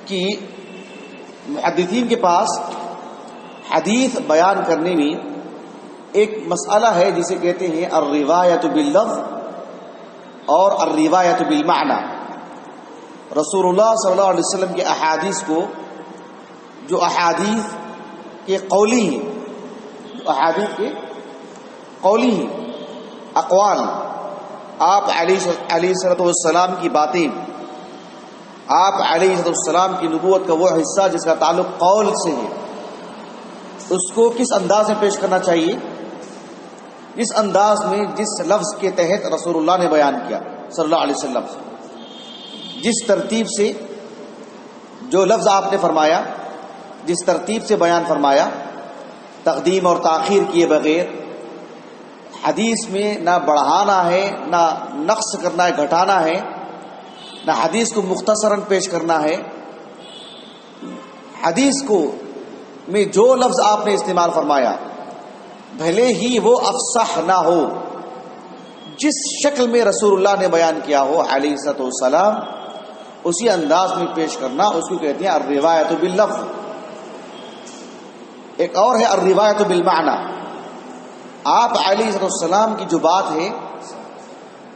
کہ محدثین کے پاس حدیث بیان کرنے میں ایک مسئلہ ہے جسے کہتے ہیں الروایت باللفظ اور الروایت بالمعنی. رسول اللہ صلی اللہ علیہ وسلم کے احادیث کو جو احادیث کے قولی ہیں، احادیث کے قولی ہیں، اقوال، آپ علیہ الصلوۃ والسلام کی باتیں، آپ علیہ الصلوۃ والسلام کی نبوت کا وہ حصہ جس کا تعلق قول سے ہے، اس کو کس انداز میں پیش کرنا چاہیے؟ جس انداز میں جس لفظ کے تحت رسول اللہ نے بیان کیا صلی اللہ علیہ وسلم، جس ترتیب سے جو لفظ آپ نے فرمایا، جس ترتیب سے بیان فرمایا، تقدیم اور تاخیر کیے بغیر، حدیث میں نہ بڑھانا ہے، نہ نقص کرنا ہے، گھٹانا ہے، نہ حدیث کو مختصراً پیش کرنا ہے. حدیث کو میں جو لفظ آپ نے استعمال فرمایا بھلے ہی وہ افصح نہ ہو، جس شکل میں رسول اللہ نے بیان کیا ہو علیہ الصلوۃ والسلام، اسی انداز میں پیش کرنا، اس کو کہتے ہیں الروایت باللفظ. ایک اور ہے الروایت بالمعنی. آپ علیہ الصلوۃ والسلام کی جو بات ہے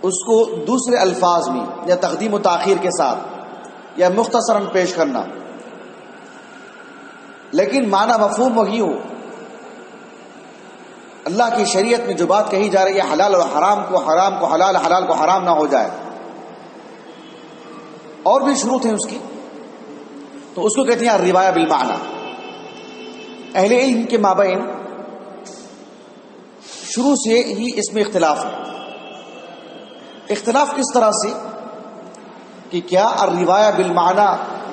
اس کو دوسرے الفاظ میں یا تقدیم و تاخیر کے ساتھ یا مختصراً پیش کرنا، لیکن معنی مفہوم وہی ہو. اللہ کی شریعت میں جو بات کہی جا رہی ہے حلال اور حرام کو حلال، حلال کو حرام نہ ہو جائے. اور بھی شروط ہیں اس کی، تو اس کو کہتے ہیں الروایہ بالمعنی. اہل علم کے مابین شروع سے ہی اس میں اختلاف ہے. اختلاف کس طرح سے کہ کیا الروایہ بالمعنی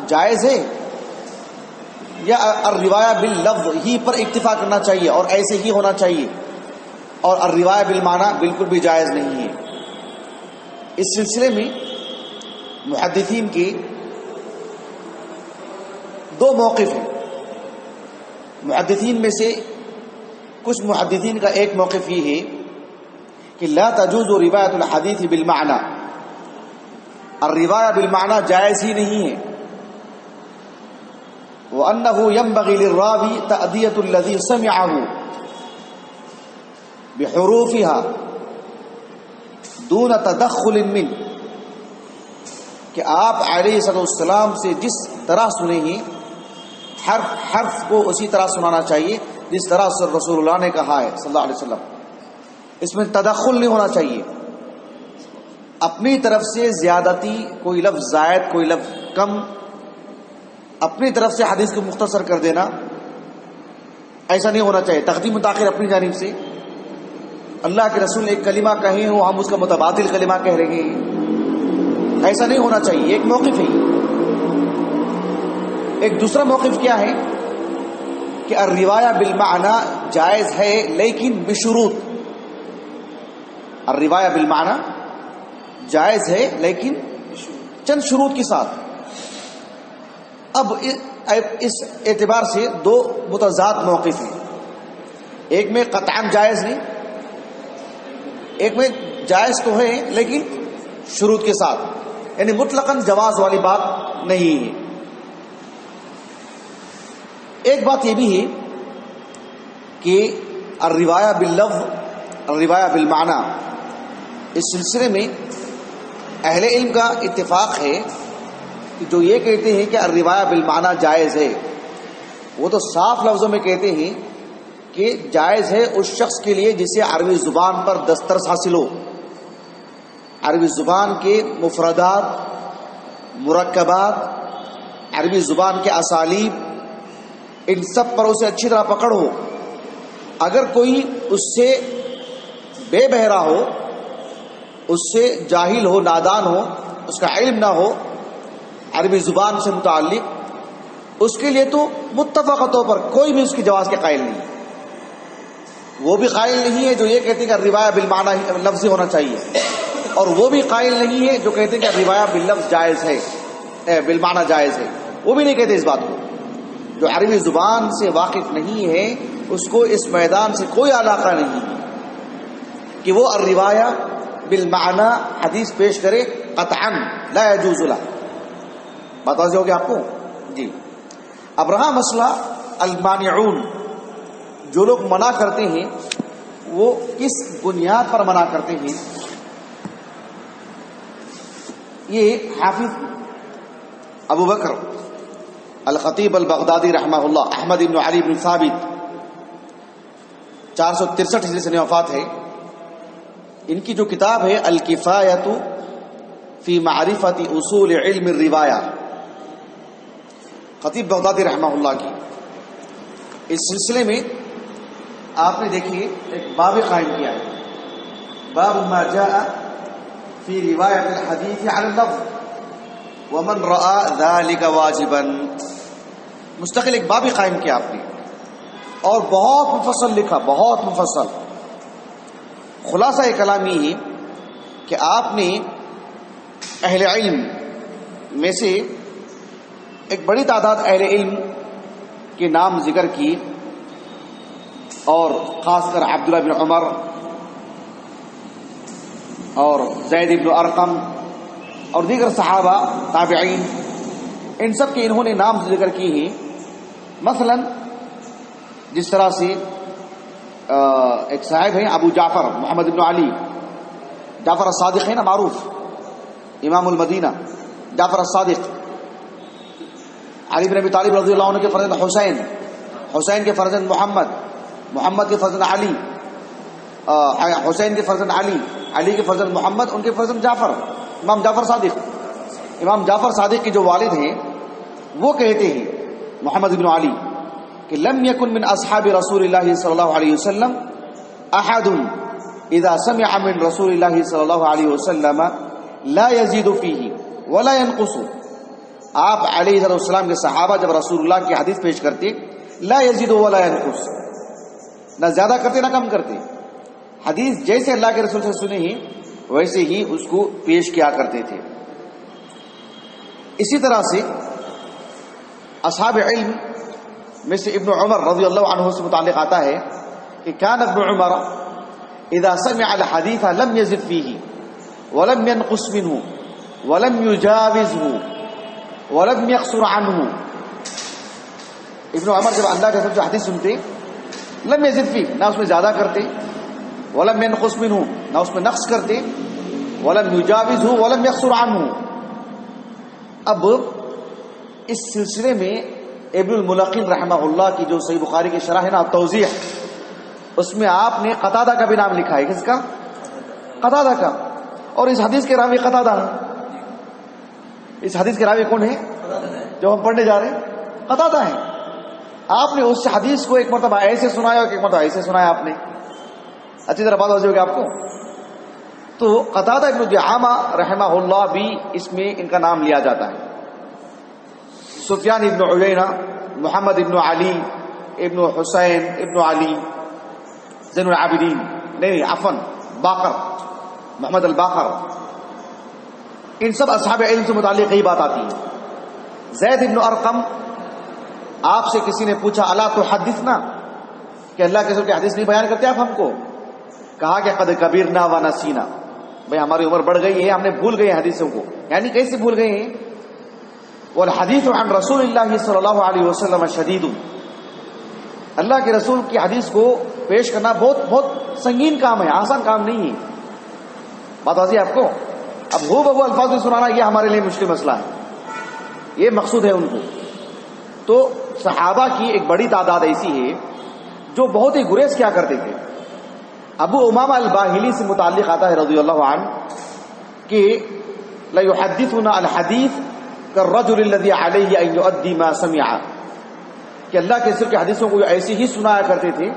جائز ہے یا الروایہ باللفظ ہی پر اکتفا کرنا چاہیے اور ایسے ہی ہونا چاہیے، اور الروایہ بالمعنی بالکل بھی جائز نہیں ہے. اس سلسلے میں محدثین کے دو موقف ہیں. محدثین میں سے کچھ محدثین کا ایک موقف یہ ہے کہ لا تجوز روایت الحدیث بالمعنی، الروایہ بالمعنی جائز ہی نہیں ہے. وَأَنَّهُ يَنبَغِي لِلرَّاوِي تَأْدِيَةُ الَّذِي سَمِعَهُ بِحُرُوفِهَا دُونَ تَدَخُّلٍ مِّنْهُ، کہ آپ علیہ السلام سے جس طرح سنے ہیں حرف حرف کو اسی طرح سنانا چاہیے جس طرح سے رسول اللہ نے کہا ہے صلی اللہ علیہ وسلم. اس میں تدخل نہیں ہونا چاہیے، اپنی طرف سے زیادتی، کوئی لفظ زائد کوئی لفظ کم، اپنی طرف سے حدیث کو مختصر کر دینا، ایسا نہیں ہونا چاہیے. تقدیم و تاخیر اپنی جانب سے، اللہ کے رسول نے ایک کلمہ کہے ہو ہم اس کا متبادل کلمہ کہہ رہے ہیں، ایسا نہیں ہونا چاہیے. ایک موقف ہے. ایک دوسرا موقف کیا ہے کہ الروایہ بالمعنی جائز ہے لیکن بشروط. الروایہ بالمعنی جائز ہے لیکن چند شروط کے ساتھ. اب اس اعتبار سے دو متضاد موقف ہیں. ایک میں قطعاً جائز نہیں، ایک میں جائز تو ہے لیکن شروط کے ساتھ، یعنی مطلقاً جواز والی بات نہیں ہے. ایک بات یہ بھی ہے کہ الروایہ باللفظ، الروایہ بالمعنی، اس سلسلے میں اہل علم کا اتفاق ہے کہ جو یہ کہتے ہیں کہ الروایہ بالمعنی جائز ہے، وہ تو صاف لفظوں میں کہتے ہیں کہ جائز ہے اس شخص کے لیے جسے عربی زبان پر دسترس حاصل ہو، عربی زبان کے مفردات، مرکبات، عربی زبان کے اسالیب، ان سب پر اسے اچھی طرح پکڑ ہو. اگر کوئی اس سے بے بہرا ہو، اس سے جاہل ہو، نادان ہو، اس کا علم نہ ہو عربی زبان سے متعلق، اس کے لیے تو متفقہ طور پر کوئی بھی اس کی جواز کے قائل نہیں. وہ بھی قائل نہیں ہے جو یہ کہتے ہیں کہ الروایہ بالمعنی لفظ ہونا چاہیے، اور وہ بھی قائل نہیں ہے جو کہتے ہیں کہ الروایہ باللفظ جائز ہے، بالمعنی جائز ہے. وہ بھی نہیں کہتے اس بات کو. جو عربی زبان سے واقف نہیں ہے اس کو اس میدان سے کوئی علاقہ نہیں کہ وہ الروایہ بالمعنی حدیث پیش کرے. قطعاً لا يجوز له. بات واضح ہوگی آپ کو. جی اب رہا مسئلہ المانعون، جو لوگ منع کرتے ہیں وہ کس بنیاد پر منع کرتے ہیں؟ یہ حافظ ابو بکر الخطیب البغدادی رحمہ اللہ، احمد بن علی بن ثابت 463 ہجری سے وفات ہے، ان کی جو کتاب ہے الکفایۃ فی معرفت اصول علم الروایہ، خطیب بغدادی رحمہ اللہ کی، اس سلسلے میں آپ نے دیکھیے ایک باب قائم کیا ہے، باب ما جاء فی روایت الحدیث علی اللفظ ومن رأى ذلك واجبا، مستقل ایک باب قائم کیا آپ نے اور بہت مفصل لکھا، بہت مفصل۔ خلاصہ کلام یہ ہے کہ آپ نے اہل علم میں سے ایک بڑی تعداد اہل علم کے نام ذکر کی، اور خاص کر عبداللہ بن عمر اور زید بن ارقم اور دیگر صحابہ تابعین، ان سب کے انہوں نے نام ذکر کی ہیں۔ مثلا جس طرح سے ایک صاحب ہیں ابو جعفر محمد بن علی، جعفر الصادق ہے نا معروف، امام المدینہ جعفر الصادق، علی بن ابی طالب رضی اللہ عنہ کے فرزند حسین، حسین کے فرزند محمد، محمد کے فرزند علی، حسین کے فرزند علی، علی کے فرزند محمد، ان کے فرزند جعفر، امام جعفر صادق۔ امام جعفر صادق کے جو والد ہیں وہ کہتے ہیں محمد بن علی کہ لم یکن من اصحاب رسول اللہ صلی اللہ علیہ وسلم احد اذا سمع من رسول اللہ صلی اللہ علیہ وسلم لا يزيد فيه ولا ينقص، آپ علیہ السلام کے صحابہ جب رسول اللہ کی حدیث پیش کرتے لا يزيد ولا ينقص، نہ زیادہ کرتے نہ کم کرتے، حدیث جیسے اللہ کے رسول سے سنی ہی ویسے ہی اس کو پیش کیا کرتے تھے۔ اسی طرح سے اصحاب علم میں سے ابن عمر رضی اللہ عنہ سے متعلق آتا ہے کہ کان ابن عمر اذا سمع الحدیث لم يزد فيه ولم ينقص منه ولم يجاوزه ولم يقصر عنه، ابن عمر جب اللہ کے رسول سے حدیث سنتے لم يزد فيه، نہ اس میں زیادہ کرتے، ولم ينقص منه، نہ اس میں نقص کرتے، ولم يجاوزه ولم يقصر عنه۔ اب اس سلسلے میں ابن الملقن رحمہ اللہ کی جو صحیح بخاری کی شرح ہے نا توضیح، اس میں آپ نے قتادہ کا بھی نام لکھا ہے، کس کا؟ قتادہ کا، اور اس حدیث کے راوی قتادہ ہیں۔ اس حدیث کے راوی کون ہیں جو ہم پڑھنے جا رہے ہیں؟ قتادہ ہیں۔ آپ نے اس حدیث کو ایک مرتبہ ایسے سنایا اور ایک مرتبہ ایسے سنایا، آپ نے اچھی طرح بات ہو جائے گی آپ کو۔ تو قتادہ ابن دعامہ رحمہ اللہ بھی اس میں ان کا نام لیا جاتا ہے۔ سفیان ابن عیینہ، محمد ابن علی ابن حسین ابن علی زین العابدین، نہیں عفوا باقر، محمد الباقر، ان سب اصحاب علم سے متعلق یہی بات آتی ہے۔ زید ابن ارقم، آپ سے کسی نے پوچھا الا تحدثنا، کہ اللہ کے رسول کی حدیث نہیں بیان کرتے آپ ہم کو؟ کہا کہ قد کبرنا و نسینا، بھئی ہماری عمر بڑھ گئی ہے، ہم نے بھول گئے ہیں حدیثوں کو۔ یعنی کیسے بھول گئے ہیں؟ والحدیث عن رسول اللہ صلی اللہ علیہ وسلم شدید، اللہ کے رسول کی حدیث کو پیش کرنا بہت بہت سنگین کام ہے، آسان کام نہیں ہے۔ بات واضح ہے آپ کو؟ اب ہو بہو الفاظ میں سنانا یہ ہمارے لیے مشکل مسئلہ ہے، یہ مقصود ہے ان کو۔ تو صحابہ کی ایک بڑی تعداد ایسی ہے جو بہت ہی گریز کیا کرتے تھے۔ ابو امامہ الباہلی سے متعلق آتا ہے رضی اللہ عنہ کہ لَيُحَدِّثُنَا الْحَدِيث كَالرَّجُلِ الَّذِي عَلَيْهِ أَن يُؤَدِّي مَا سَمِعَ، کہ اللہ کے رسول کی حدیثوں کو ایسی ہی سنایا کرتے تھے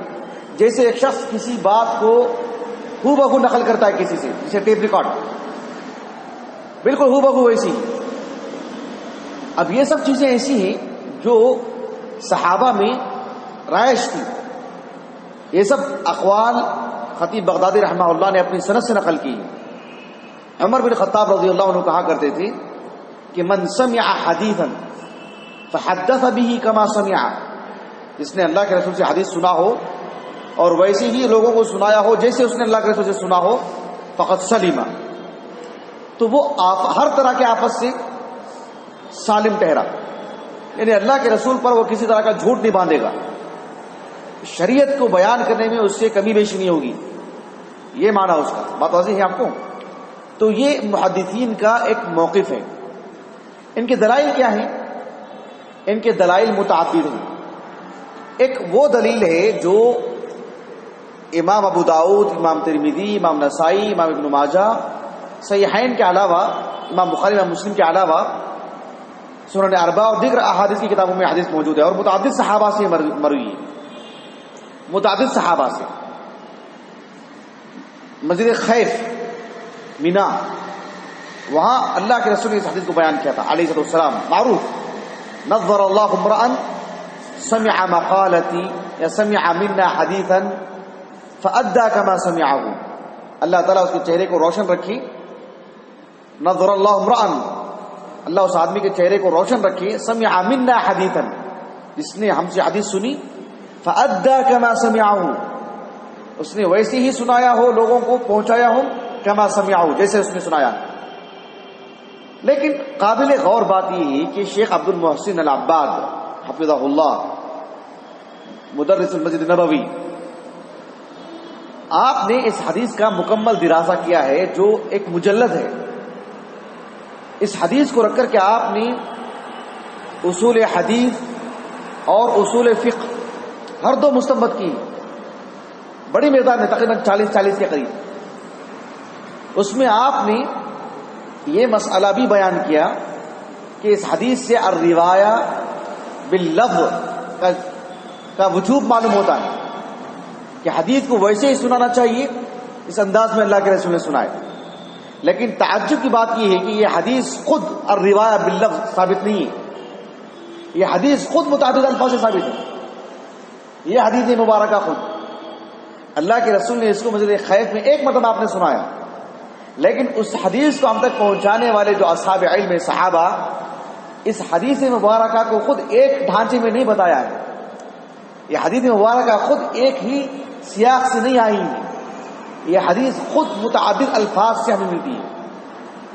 جیسے ایک شخص کسی بات کو ہو بہو نقل کرتا ہے کسی سے، جیسے ٹیپ ریکارڈ، بالکل ہو بہو ویسی۔ اب یہ سب چیزیں ایسی ہیں جو صحابہ میں رائج تھی، یہ سب اقوال خطیب بغدادی رحمہ اللہ نے اپنی سند سے نقل کی۔ عمر بن خطاب رضی اللہ عنہ کہا کرتے تھے کہ من سمع حدیثا فحدث به كما سمع، جس نے اللہ کے رسول سے حدیث سنا ہو اور ویسے ہی لوگوں کو سنایا ہو جیسے اس نے اللہ کے رسول سے سنا ہو، فقد سلم، تو وہ ہر طرح کے آفت سے سالم ٹھہرا، یعنی اللہ کے رسول پر وہ کسی طرح کا جھوٹ نہیں باندھے گا، شریعت کو بیان کرنے میں اس سے کمی بیشی نہیں ہوگی، یہ معنی اس کا. بات واضح ہے آپ کو؟ تو یہ محدثین کا ایک موقف ہے. ان کے دلائل کیا ہیں؟ ان کے دلائل متعدد ہیں. ایک وہ دلیل ہے جو امام ابو داؤد، امام ترمذی، امام نسائی، امام ابن ماجہ، صحیحین کے علاوہ امام بخاری، امام مسلم کے علاوہ سنن اربعہ اور دیگر احادیث کی کتابوں میں حدیث موجود ہے، اور متعدد صحابہ سے مروی ہے، متعدد صحابہ سے. مسجد خیف مینا، وہاں اللہ کے رسول نے اس حدیث کو بیان کیا تھا علیہ السلام، معروف، نظر اللہ امرأ سمع مقالتی یا سمع منا حدیثا فأدى كما سمعه. اللہ تعالیٰ اس کے چہرے کو روشن رکھی. نظر اللہ امرأ، اللہ اس آدمی کے چہرے کو روشن رکھی، سمع منا حدیثا، جس نے ہم سے حدیث سنی، فأدى كما سمعه، اس نے ویسے ہی سنایا ہو، لوگوں کو پہنچایا ہو، كما سمعه، جیسے اس نے سنایا. لیکن قابل غور بات یہ ہے کہ شیخ عبد المحسن العباد حفظہ اللہ، مدرس المسجد نبوی، آپ نے اس حدیث کا مکمل دراسہ کیا ہے جو ایک مجلد ہے. اس حدیث کو رکھ کر کے آپ نے اصول حدیث اور اصول فقہ ہر دو مستنبط کی، بڑی مقدار میں، تقریباً 40 کے قریب. اس میں آپ نے یہ مسئلہ بھی بیان کیا کہ اس حدیث سے الروایہ باللفظ کا وجوب معلوم ہوتا ہے کہ حدیث کو ویسے ہی سنانا چاہیے اس انداز میں اللہ کے رسول نے سنائے. لیکن تعجب کی بات یہ ہے کہ یہ حدیث خود الروایہ باللفظ ثابت نہیں ہے، یہ حدیث خود متعدد الفاظ سے ثابت ہے. یہ حدیث مبارکہ خود اللہ کے رسول نے اس کو مسجد خیف میں ایک مرتبہ آپ نے سنایا، لیکن اس حدیث کو ہم تک پہنچانے والے جو اصحاب علم صحابہ، اس حدیث مبارکہ کو خود ایک ڈھانچے میں نہیں بتایا ہے. یہ حدیث مبارکہ خود ایک ہی سیاق سے نہیں آئی ہے، یہ حدیث خود متعدد الفاظ سے ہمیں ملتی ہے.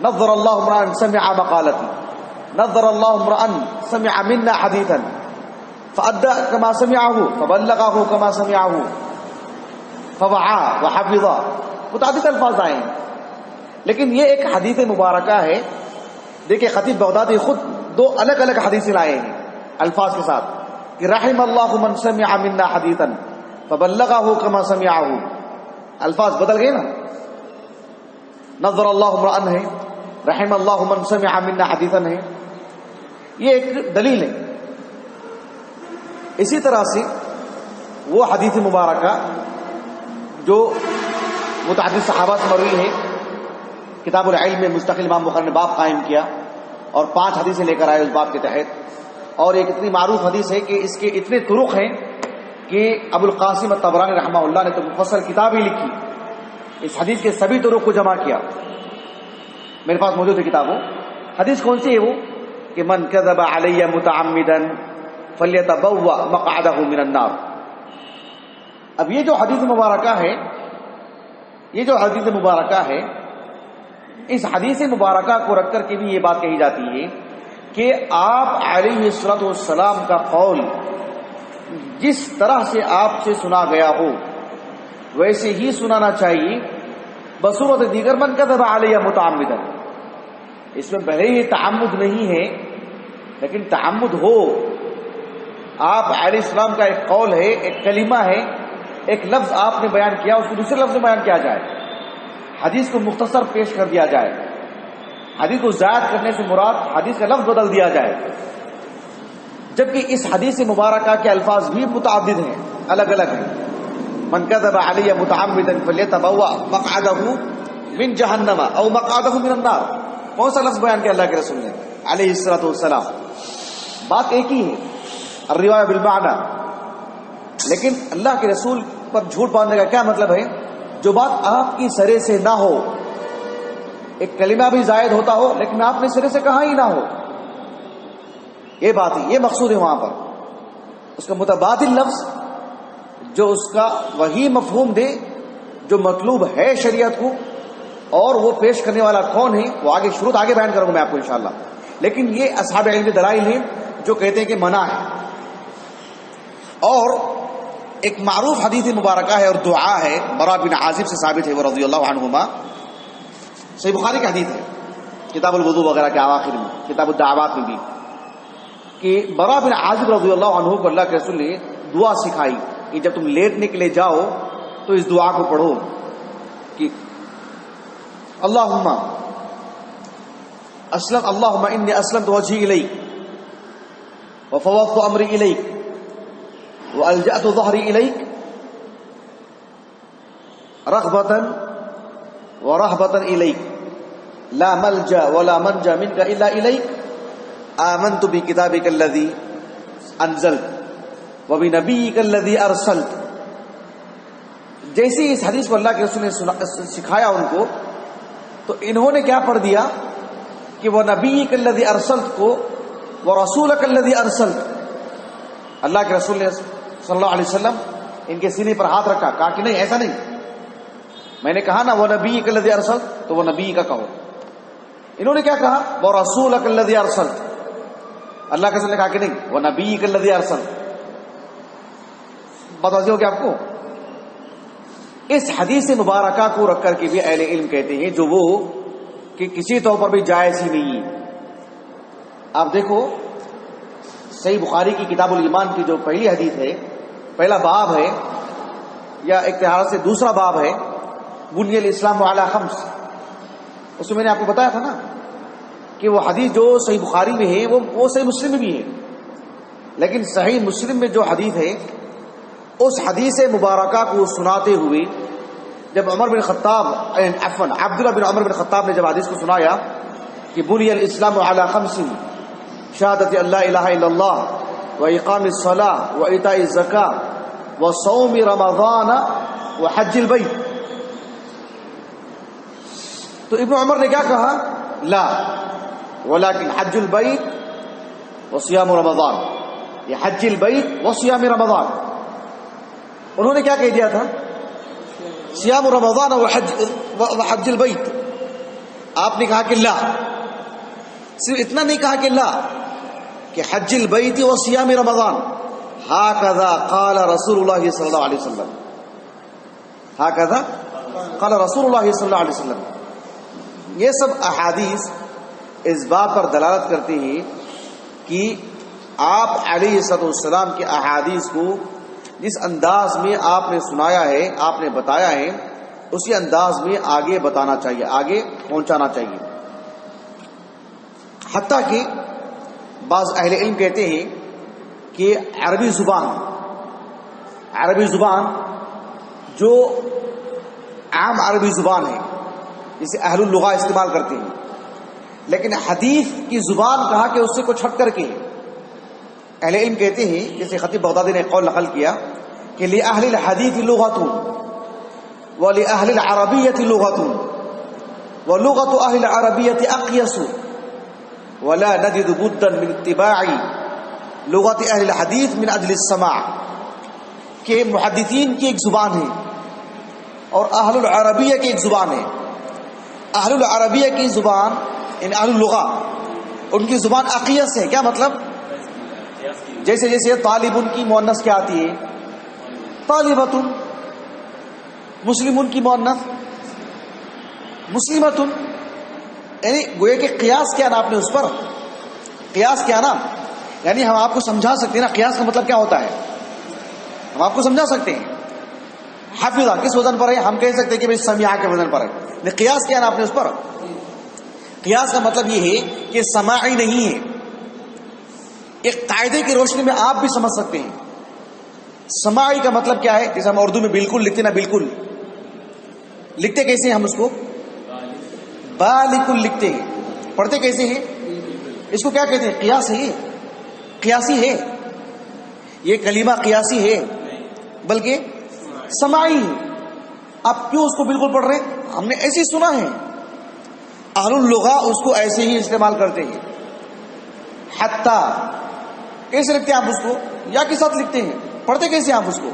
نظر اللہ امرأ سمع مقالتی، نظر اللہ امرأ سمع منا حدیثا فأدى كما سمعه فبلغه كما سمعه فوعى وحفظ، متعدد الفاظ آئے ہیں. لیکن یہ ایک حدیث مبارکہ ہے. دیکھیں خطیب بغدادی خود دو الگ الگ حدیثیں لائے ہیں الفاظ کے ساتھ کہ رحم اللہ من سمع منا حدیثا فبلغه كما سمعه. الفاظ بدل گئے نا، نظر اللہ امرأ ہے، رحم اللہ من سمع منا حدیثا ہے. یہ ایک دلیل ہے. اسی طرح سے وہ حدیث مبارکہ جو متعدد صحابہ سے مروی ہے، کتاب العلم میں مستقل امام بخاری نے باب قائم کیا اور 5 حدیثیں لے کر آئے اس باب کے تحت. اور ایک اتنی معروف حدیث ہے کہ اس کے اتنے طرق ہیں کہ ابو القاسم الطبرانی رحمہ اللہ نے تو مفصل کتاب ہی لکھی اس حدیث کے سبھی طرق کو جمع کیا. میرے پاس موجود ہے کتابوں. حدیث کون سی ہے وہ کہ من کذب علی متعمدا فلیتبوأ مقعدہ من النار. اب یہ جو حدیث مبارکہ ہے، یہ جو حدیث مبارکہ ہے، اس حدیث مبارکہ کو رکھ کر کے بھی یہ بات کہی جاتی ہے کہ آپ علیہ الصلوۃ والسلام کا قول جس طرح سے آپ سے سنا گیا ہو ویسے ہی سنانا چاہیے بصورت دیگر من کذب علی متعمدا. اس میں بھلے ہی تعمد نہیں ہے لیکن تعمد ہو. آپ علیہ السلام کا ایک قول ہے، ایک کلمہ ہے، ایک لفظ آپ نے بیان کیا، اس کو دوسرے لفظ میں بیان کیا جائے، حدیث کو مختصر پیش کر دیا جائے، حدیث کو زائد کرنے سے مراد حدیث کا لفظ بدل دیا جائے، جبکہ اس حدیث مبارکہ کے الفاظ بھی متعدد ہیں، الگ الگ ہیں. من کذب علی متعمدا فلیتبوأ مقعدہ من جہنم او مقعدہ من النار. کون سا لفظ بیان کیا اللہ کے رسول نے علیہ الصلوۃ والسلام؟ بات ایک ہی ہے، الروایہ بالمعنی. لیکن اللہ کے رسول پر جھوٹ باندھنے کا کیا مطلب ہے؟ جو بات آپ کی سرے سے نہ ہو، ایک کلمہ بھی زائد ہوتا ہو لیکن آپ نے سرے سے کہا ہی نہ ہو، یہ بات ہے، یہ مقصود ہے وہاں پر. اس کا متبادل لفظ جو اس کا وہی مفہوم دے جو مطلوب ہے شریعت کو، اور وہ پیش کرنے والا کون ہے وہ آگے شروط آگے بیان کروں گا میں آپ کو انشاءاللہ. لیکن یہ اصحاب علم کے دلائل ہیں جو کہتے ہیں کہ منع ہے. اور ایک معروف حدیث مبارکہ ہے اور دعا ہے، برا بن عازب سے ثابت ہے وہ رضی اللہ عنہما، صحیح بخاری کی حدیث ہے کتاب الوضو وغیرہ کے اواخر میں، کتاب الدعوات میں بھی، کہ برا بن عازب رضی اللہ عنہ کو اللہ کے رسول نے دعا سکھائی کہ جب تم لیٹنے کے لیے جاؤ تو اس دعا کو پڑھو کہ اللہم انی اسلمت وجہی الیک وفوضت امری الیک والجأت ظہری الیک رغبۃ ورہبۃ الیک لا ملجا ولا منجا منک الا الیک آمنت بکتابک الذی انزلت وبنبیک الذی ارسلت. جیسے اس حدیث کو اللہ کے رسول نے سکھایا ان کو، تو انہوں نے کیا پڑھ دیا کہ وہ نبیک الذی ارسلت کو وہ رسولک الذی ارسلت. اللہ کے رسول نے صلی اللہ علیہ وسلم ان کے سینے پر ہاتھ رکھا، کہا کہ نہیں ایسا نہیں، میں نے کہا نا وہ نبیک الذی ارسلت تو وہ نبی کا کہو. انہوں نے کیا کہا وہ رسولک الذی ارسلت، اللہ کے رسول نے کہا کہ نہیں وہ نبیک الذی ارسلت. بات واضح ہو گیا آپ کو؟ اس حدیث مبارکہ کو رکھ کر کے بھی اہل علم کہتے ہیں جو وہ کہ کسی طور پر بھی جائز ہی نہیں ہے. آپ دیکھو صحیح بخاری کی کتاب الایمان کی جو پہلی حدیث ہے، پہلا باب ہے یا ایک طرح سے دوسرا باب ہے، بنی الاسلام علی خمس. اس میں نے آپ کو بتایا تھا نا کہ وہ حدیث جو صحیح بخاری میں ہے وہ صحیح مسلم میں بھی ہے، لیکن صحیح مسلم میں جو حدیث ہے اس حدیث مبارکہ کو سناتے ہوئے جب عبداللہ بن عمر بن خطاب نے جب حدیث کو سنایا کہ بنی الاسلام علی خمس شہادت اللہ الہ الا اللہ و اقام الصلاۃ و ایتاء الزکاۃ و صوم رمضان و حج البیت، تو ابن عمر نے کیا کہا؟ لا ولكن حج البیت و صیام رمضان، یہ حج البیت و صیام رمضان. انہوں نے کیا کہہ دیا تھا؟ صیام رمضان و حج البیت. آپ نے کہا کہ لا، صرف اتنا نہیں کہا کہ لا، کہ حج البیت و صیام رمضان. ہاکذا قال رسول اللہ صلی اللہ علیہ وسلم، ہاکذا قال رسول اللہ صلی اللہ علیہ وسلم. یہ سب احادیث اس بات پر دلالت کرتے ہیں کہ آپ علیہ السلام کے احادیث کو جس انداز میں آپ نے سنایا ہے، آپ نے بتایا ہے، اسی انداز میں آگے بتانا چاہیے، آگے پہنچانا چاہیے. حتیٰ کہ بعض اہل علم کہتے ہیں کہ عربی زبان جو عام عربی زبان ہے جسے اہل اللغہ استعمال کرتے ہیں، لیکن حدیث کی زبان کہا کہ اس سے کچھ ہٹ کر کے اہل علم کہتے ہیں، جیسے خطیب بغدادی نے قول نقل کیا کہ لأہل الحدیث لغۃ ولأہل العربیۃ لغۃ ولغۃ اہل العربیۃ اقیس ولا نجد بدا من اتباع لغت اہل الحدیث من اجل السماع. کہ محدثین کی ایک زبان ہے اور اہل العربیہ کی ایک زبان ہے. اہل العربیہ کی زبان یعنی اہل اللغہ، ان کی زبان اقیس ہے. کیا مطلب؟ جیسے طالبن کی مؤنث کیا آتی ہے؟ طالبتن. مسلمن کی مؤنث مسلمتن. یعنی گویا کہ قیاس کیا نا آپ نے اس پر، قیاس کیا نا، یعنی ہم آپ کو سمجھا سکتے ہیں نا قیاس کا مطلب کیا ہوتا ہے، ہم آپ کو سمجھا سکتے ہیں. حافظہ کس وزن پر ہے؟ ہم کہہ سکتے ہیں کہ بھائی سمیعہ کے وزن پر ہے. قیاس کیا نا آپ نے اس پر. قیاس کا مطلب یہ ہے کہ سماعی نہیں ہے. ایک قاعدے کی روشنی میں آپ بھی سمجھ سکتے ہیں. سماعی کا مطلب کیا ہے؟ جیسے ہم اردو میں بالکل لکھتے نا، بالکل لکھتے کیسے ہیں ہم اس کو؟ بالکل لکھتے ہیں. پڑھتے کیسے ہیں؟ اس کو کیا کہتے ہیں؟ قیاس ہے. یہ قیاسی ہے، یہ کلمہ قیاسی ہے بلکہ سماعی ہے. آپ کیوں اس کو بالکل پڑھ رہے ہیں؟ ہم نے ایسے ہی سنا ہے. اہل اللغہ اس کو ایسے ہی استعمال کرتے ہیں. حتی کیسے لکھتے ہیں آپ اس کو؟ یا کے ساتھ لکھتے ہیں. پڑھتے کیسے آپ اس کو؟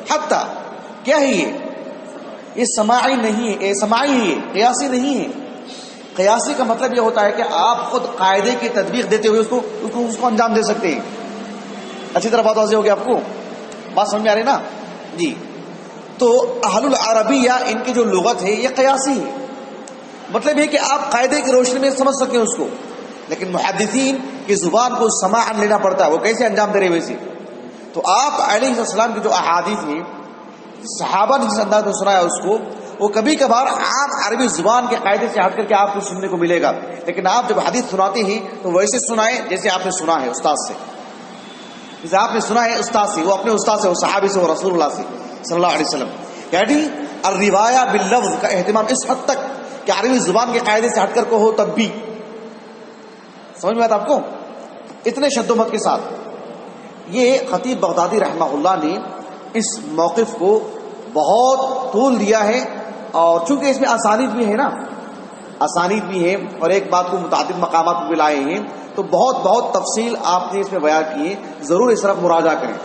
حتی. کیا ہے یہ سماعی نہیں ہے، یہ سماعی ہے، قیاسی نہیں ہے. قیاسی کا مطلب یہ ہوتا ہے کہ آپ خود قاعدے کی تطبیق دیتے ہوئے اس کو انجام دے سکتے ہیں. اچھی طرح بات واضح ہوگی آپ کو؟ بات سمجھ میں آ رہی نا جی؟ تو اہل العربیہ ان کی جو لغت ہے یہ قیاسی ہے. مطلب یہ کہ آپ قاعدے کی روشنی میں سمجھ سکیں اس کو، لیکن محدثین کی زبان کو سماعاً لینا پڑتا ہے، وہ کیسے انجام دے رہے ویسے. تو آپ علیہ السلام کی جو احادیث ہیں صحابہ نے جس انداز میں سنایا اس کو، وہ کبھی کبھار عام عربی زبان کے قاعدے سے ہٹ کر کے آپ کو سننے کو ملے گا، لیکن آپ جب حدیث سناتے ہیں تو ویسے سنائیں جیسے آپ نے سنا ہے استاد سے. جیسے آپ نے سنا ہے استاد سے، وہ اپنے استاد سے، وہ صحابی سے، وہ رسول اللہ سے صلی اللہ علیہ وسلم. یعنی الروایہ باللفظ کا اہتمام اس حد تک کہ عربی زبان کے قاعدے سے ہٹ کر کو ہو تب بھی. سمجھ میں آتا آپ کو؟ اتنے شد و مت کے ساتھ. یہ خطیب بغدادی رحمہ اللہ نے اس موقف کو بہت طول دیا ہے، اور چونکہ اس میں اسانید بھی ہے نا، اسانید بھی ہے، اور ایک بات کو متعدد مقامات پہ لائے ہیں، تو بہت تفصیل آپ نے اس میں بیان کی ہے. ضرور اس طرف مراجعہ کریں.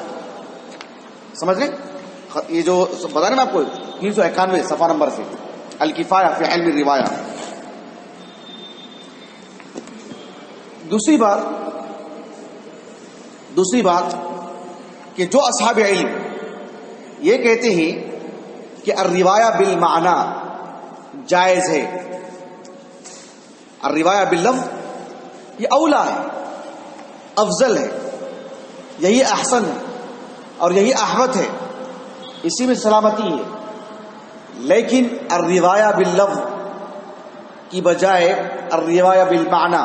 سمجھ لیں یہ جو بتانا نا آپ کو 391 صفحہ نمبر سے الکفایہ فی علم الروایہ. دوسری بات کہ جو اصحاب علم یہ کہتے ہیں کہ الروایہ بالمعنی جائز ہے، الروایہ باللفظ یہ اولا ہے، افضل ہے، یہی احسن ہے اور یہی احوط ہے، اسی میں سلامتی ہے. لیکن الروایہ باللفظ کی بجائے الروایہ بالمعنی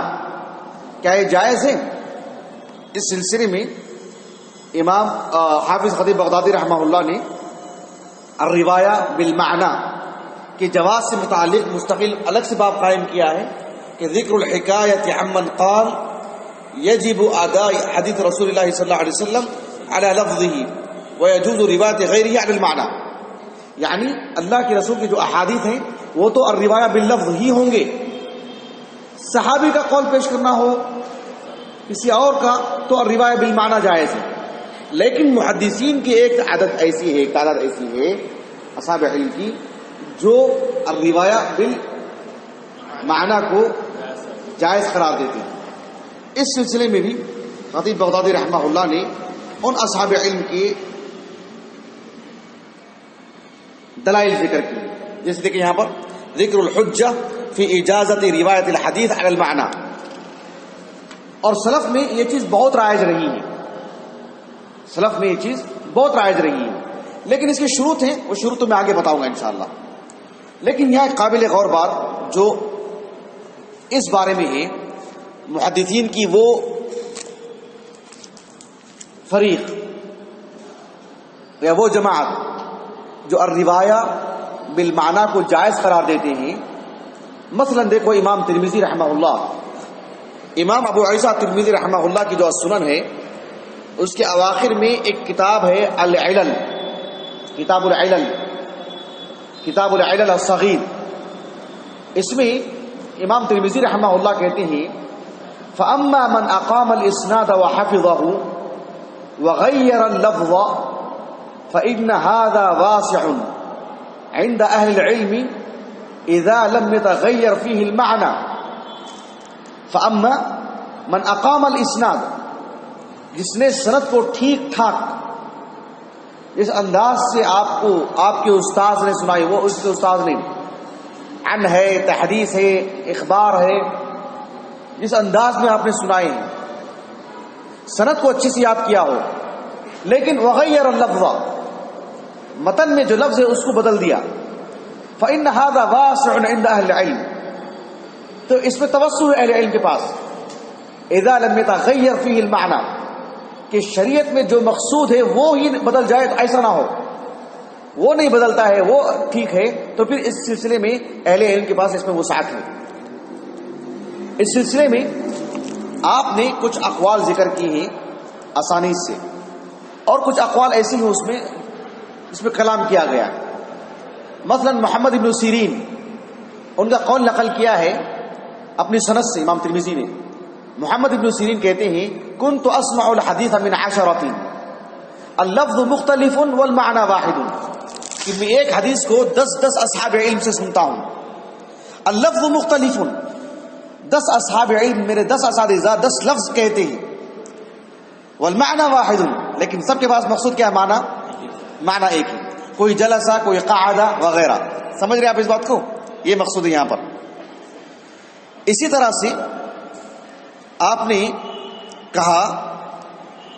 کیا یہ جائز ہے؟ اس سلسلے میں امام حافظ خطیب بغدادی رحمہ اللہ نے الروایہ بالمعنی کے جواز سے متعلق مستقل الگ سے باب قائم کیا ہے کہ ذکر الحکایت عمن قال یجب اداء حدیث رسول اللہ صلی اللہ علیہ وسلم علی لفظه ويجوز روایت غیرہ علی المعنی. یعنی اللہ کے رسول کی جو احادیث ہیں وہ تو الروایہ باللفظ ہی ہوں گے. صحابی کا قول پیش کرنا ہو کسی اور کا تو الروایہ بالمعنی جائز ہے. لیکن محدثین کی ایک تعداد ایسی ہے اصحاب علم کی جو الروایہ بالمعنی کو جائز قرار دیتے ہیں. اس سلسلے میں بھی خطیب بغدادی رحمہ اللہ نے ان اصحاب علم کی دلائل ذکر کی، جیسے دیکھیں یہاں پر ذکر الحجہ فی اجازت روایت الحدیث علی المعنی. اور سلف میں یہ چیز بہت رائج رہی ہے، سلف میں یہ چیز بہت رائج رہی ہے. لیکن اس کی شروط ہیں، وہ شروط تو میں آگے بتاؤں گا انشاءاللہ. لیکن یہاں قابل غور بات جو اس بارے میں ہے، محدثین کی وہ فریق یا وہ جماعت جو الروایہ بالمعنی کو جائز قرار دیتے ہیں. مثلا دیکھو امام ترمذی رحمہ اللہ، امام ابو عیسیٰ ترمذی رحمہ اللہ کی جو السنن ہے اس کے اواخر میں ایک کتاب ہے العلل، کتاب العلل الصغیر. اس میں امام ترمذی رحمہ اللہ کہتے ہیں فَأَمَّا مَنْ أَقَامَ الْإِسْنَادَ وَحَفِظَهُ وَغَيَّرَ اللَّفْظَ فَإِنَّ هَذَا وَاسِعٌ عِنْدَ أَهْلِ الْعِلْمِ إِذَا لَمْ يَتَغَيَّرْ فِيهِ الْمَعْنَى. فَأَمَّا مَنْ أَقَامَ الْإِسْنَادَ، جس نے سند کو ٹھیک ٹھاک اس انداز سے آپ کو آپ کے استاذ نے سنائی، وہ اس کے استاذ نے عن ہے، تحدیث ہے، اخبار ہے، جس انداز میں آپ نے سنائے ہیں، سند کو اچھی سے یاد کیا ہو، لیکن وغیر اللفظ، متن میں جو لفظ ہے اس کو بدل دیا، فإن هذا واسع عند اہل العلم، تو اس میں توسع ہے اہل علم کے پاس. اذا لم يتغیر فيه المعنى، کہ شریعت میں جو مقصود ہے وہ ہی بدل جائے تو ایسا نہ ہو، وہ نہیں بدلتا ہے وہ ٹھیک ہے، تو پھر اس سلسلے میں اہل علم کے پاس اس میں وسعت ہے. اس سلسلے میں آپ نے کچھ اقوال ذکر کی ہیں اسانید سے، اور کچھ اقوال ایسی ہیں اس میں کلام کیا گیا. مثلا محمد ابن سیرین، ان کا قول نقل کیا ہے اپنی سند سے امام ترمذی نے. محمد ابن سیرین کہتے ہیں كنت اسمع الحديث من عشرة اللفظ مختلف والمعنى واحد، کہ میں ایک حدیث کو 10 اصحاب علم سے سنتا ہوں. اللفظ مختلف، 10 اصحاب علم، میرے 10 اساتذہ 10 لفظ کہتے ہیں، والمعنى واحد، لیکن سب کے پاس مقصود کیا ہے؟ معنی ایک ہے، کوئی جلسہ، کوئی قعدہ وغیرہ. سمجھ رہے آپ اس بات کو؟ یہ مقصود ہے یہاں پر. اسی طرح سے آپ نے کہا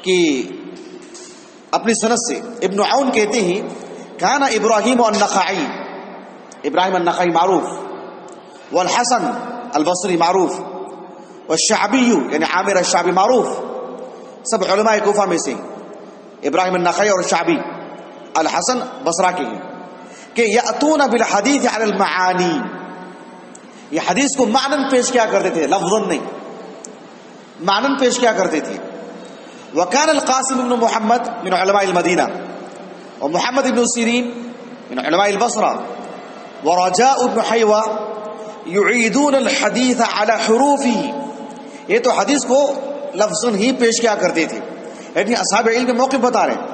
کہ اپنی سند سے ابن عون کہتے ہیں کان ابراہیم النخعی، ابراہیم النخعی معروف، والحسن البصری معروف، والشعبی یعنی عامر الشعبی معروف، سب علماء کوفہ میں سے ابراہیم النخعی اور شعبی، الحسن بصرہ کے ہیں، کہ یاتون بالحدیث علی المعانی، یہ حدیث کو معنن پیش کیا کرتے تھے، لفظاً نہیں، معنن پیش کیا کرتے تھے. وكان القاسم بن محمد من علماء المدینہ، ومحمد بن سیرین من علماء البصرة، ورجاء بن حیوہ يعيدون الحديث على حروفه، یہ تو حدیث کو لفظاً ہی پیش کیا کرتے تھے، یعنی اصحاب علم کے موقف بتا رہے ہیں.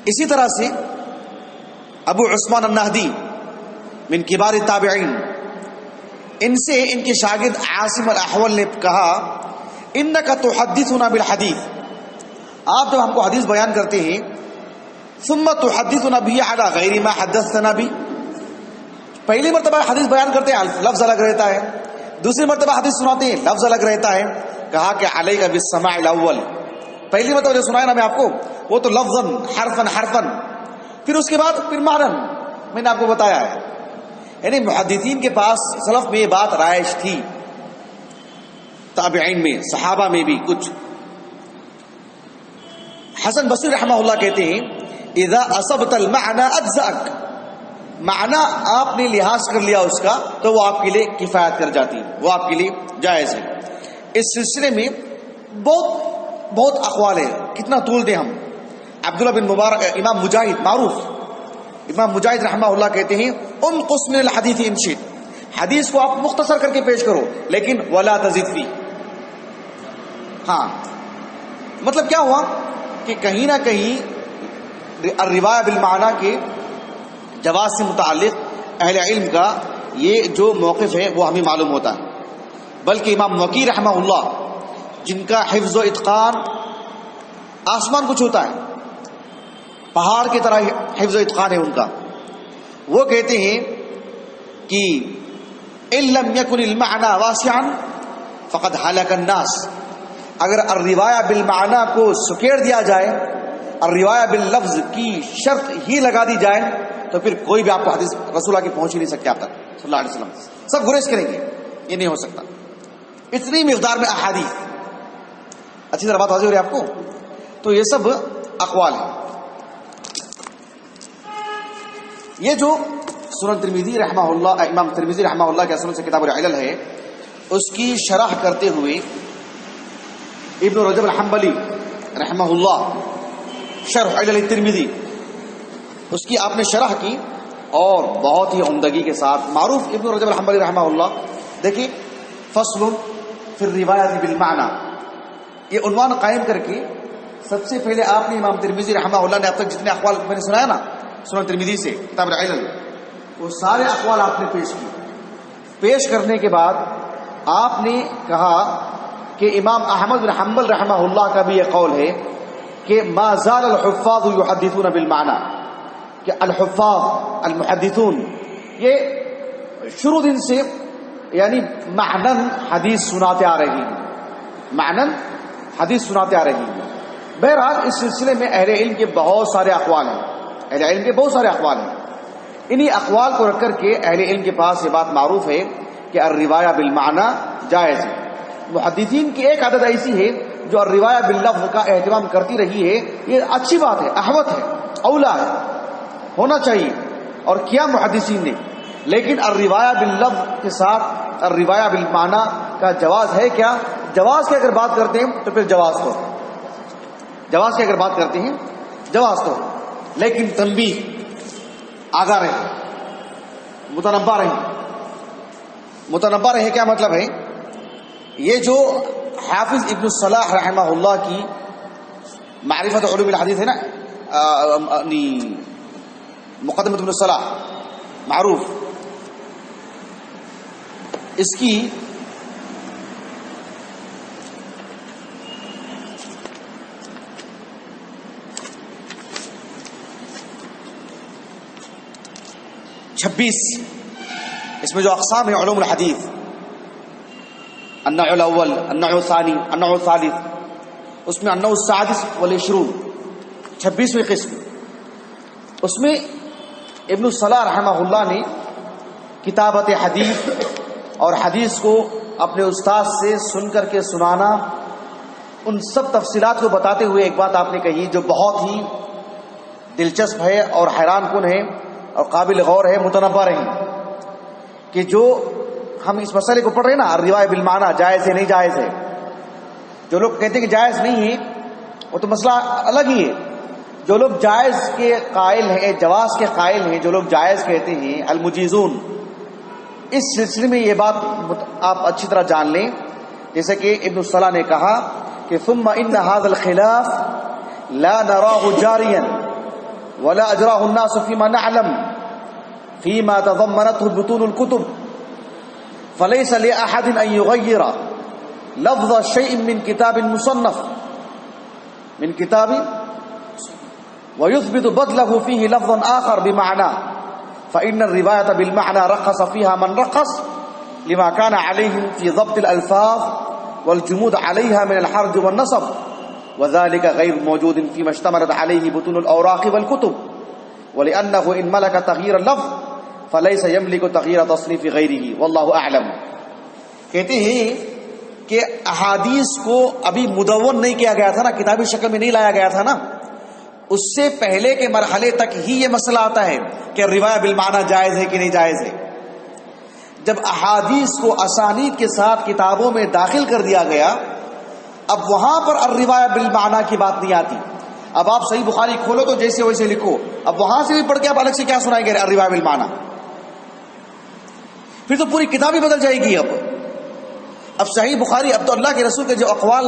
اسی طرح سے ابو عثمان النہدی من کبار التابعین، ان سے ان کے شاگرد عاصم الاحول نے کہا انک تحدثنا بالحدیث، آپ جب ہم کو حدیث بیان کرتے ہیں، ثم تحدثنا به على غیر ما حدثنا به، پہلی مرتبہ حدیث بیان کرتے ہیں لفظ الگ رہتا ہے، دوسری مرتبہ حدیث سناتے ہیں لفظ الگ رہتا ہے. کہا کہ علیک بالسماع الاول، پہلی مرتبہ جو سنایا نا میں آپ کو وہ تو لفظاً حرفاً، پھر اس کے بعد پھر معنن میں نے آپ کو بتایا ہے. یعنی محدثین کے پاس سلف میں یہ بات رائج تھی، تابعین میں، صحابہ میں بھی کچھ. حسن بصری رحمہ اللہ کہتے ہیں اذا اصبت المعنى اجزاک، معنی آپ نے لحاظ کر لیا اس کا تو وہ آپ کے لیے کفایت کر جاتی ہے، وہ آپ کے لیے جائز ہے. اس سلسلے میں بہت اقوال ہے، کتنا طول دیں ہم. عبداللہ بن مبارک، امام مجاہد معروف، امام مجاہد رحمہ اللہ کہتے ہیں انقص من الحدیث ان شئت، حدیث کو آپ مختصر کر کے پیش کرو لیکن ولا تزد فی. ہاں مطلب کیا ہوا کہ کہیں نہ کہیں الروایہ بالمعنی کے جواز سے متعلق اہل علم کا یہ جو موقف ہے وہ ہمیں معلوم ہوتا ہے. بلکہ امام وکیع رحمہ اللہ جن کا حفظ و اتقان آسمان کو چھوتا ہے، پہاڑ کی طرح حفظ و اتقان ہے ان کا، وہ کہتے ہیں کہ ان لم يكن المعنى واسعا فقد هلك الناس، اگر الروایہ بالمعنی کو سکیڑ دیا جائے، الروایہ باللفظ کی شرط ہی لگا دی جائے تو پھر کوئی بھی آپ کو حدیث رسول اللہ کی پہنچ ہی نہیں سکتے آپ تک صلی اللہ علیہ وسلم، سب گریز کریں گے، یہ نہیں ہو سکتا. اتنی مقدار میں احادیث، اچھی طرح بات واضح ہو رہی ہے آپ کو؟ تو یہ سب اقوال ہیں. یہ جو سنن ترمذی رحمہ اللہ، امام ترمذی رحمہ اللہ کے سنن سے کتاب العلل ہے، اس کی شرح کرتے ہوئے ابن رجب الحنبلی رحمہ اللہ شرح علل الترمذی، اس کی آپ نے شرح کی اور بہت ہی عمدگی کے ساتھ. معروف ابن رجب الحنبلی رحمہ اللہ، دیکھیے فصل فی الروایۃ بالمعنی، یہ عنوان قائم کر کے سب سے پہلے آپ نے امام ترمذی رحمہ اللہ نے اب تک جتنے اقوال میں نے سنایا نا سنن ترمذی سے کتاب العلل، وہ سارے اقوال آپ نے پیش کیے. پیش کرنے کے بعد آپ نے کہا کہ امام احمد بن حنبل رحمہ اللہ کا بھی یہ قول ہے کہ ما زال الحفاظ يحدثون بالمعنی، کہ الحفاظ المحدثون یہ شروع دن سے یعنی معنن حدیث سناتے آ رہی ہیں، معنن حدیث سناتے آ رہی ہیں. بہرحال اس سلسلے میں اہل علم کے بہت سارے اقوال ہیں، اہل علم کے بہت سارے اقوال ہیں. انہی اقوال کو رکھ کر کے اہل علم کے پاس یہ بات معروف ہے کہ الروایہ بالمعنی جائز ہے. محدثین کی ایک عادت ایسی ہے جو الروایہ باللفظ کا اہتمام کرتی رہی ہے، یہ اچھی بات ہے، احوط ہے، اولا ہے، ہونا چاہیے اور کیا محدثین نے. لیکن الروایہ باللفظ کے ساتھ الروایہ بالمعنی کا جواز ہے کیا؟ جواز کی اگر بات کرتے ہیں تو پھر جواز تو، جواز کی اگر بات کرتے ہیں جواز تو، لیکن تنبیہ، آگاہ رہے، متنبہ رہے. متنبہ رہے کیا مطلب ہے؟ یہ جو حافظ ابن الصلاح رحمہ اللہ کی معرفت علوم الحدیث ہے نا، مقدمۃ ابن الصلاح معروف، اس کی چھبیس اس میں جو اقسام ہیں علوم الحدیث، النوع الاول، النوع الثانی، النوع الثالث، اس میں النوع السادس والعشرون 26ویں قسم، اس میں ابن الصلاح رحمہ اللہ نے کتابت حدیث اور حدیث کو اپنے استاد سے سن کر کے سنانا، ان سب تفصیلات کو بتاتے ہوئے ایک بات آپ نے کہی جو بہت ہی دلچسپ ہے اور حیران کن ہے اور قابل غور ہے، متنبہ رہی، کہ جو ہم اس مسئلے کو پڑھ رہے ہیں نا، الروایہ بالمعنی جائز ہے نہیں جائز ہے، جو لوگ کہتے ہیں کہ جائز نہیں ہے وہ تو مسئلہ الگ ہی ہے، جو لوگ جائز کے قائل ہیں، جواز کے قائل ہیں، جو لوگ جائز کہتے ہیں المجیزون، اس سلسلے میں یہ بات آپ اچھی طرح جان لیں، جیسے کہ ابن الصلاح نے کہا کہ ثم ان هذا الخلاف لا نراه جاريا ولا اجراه الناس فيما نعلم فيما تضمنته بطون الكتب فليس لاحد ان يغير لفظ شيء من كتاب مصنف من كتاب ويثبت بدله فيه لفظا آخر بمعناه فإن الرواية بالمعنى رخص فيها من رخص لما كان عليهم في ضبط الألفاظ والجمود عليها من الحرج والنصب وذلك غير موجود فيما اشتملت عليه بطون الأوراق والكتب ولأنه إن ملك تغيير اللفظ فليس يملك تغيير تصنيف غيره والله أعلم. کہتے ہیں کہ احادیث کو ابھی مدون نہیں کیا گیا تھا نا، کتابی شکل میں نہیں لایا گیا تھا نا، اس سے پہلے کے مرحلے تک ہی یہ مسئلہ آتا ہے کہ روایہ بالمعنی جائز ہے کہ نہیں جائز ہے. جب احادیث کو اسانید کے ساتھ کتابوں میں داخل کر دیا گیا، اب وہاں پر الروایہ بالمعنی کی بات نہیں آتی. اب آپ صحیح بخاری کھولو تو جیسے ویسے لکھو، اب وہاں سے بھی پڑھ کے آپ الگ سے کیا سنائیں گے الروایہ بالمعنی، پھر تو پوری کتاب ہی بدل جائے گی. اب صحیح بخاری، اب تو اللہ کے رسول کے جو اقوال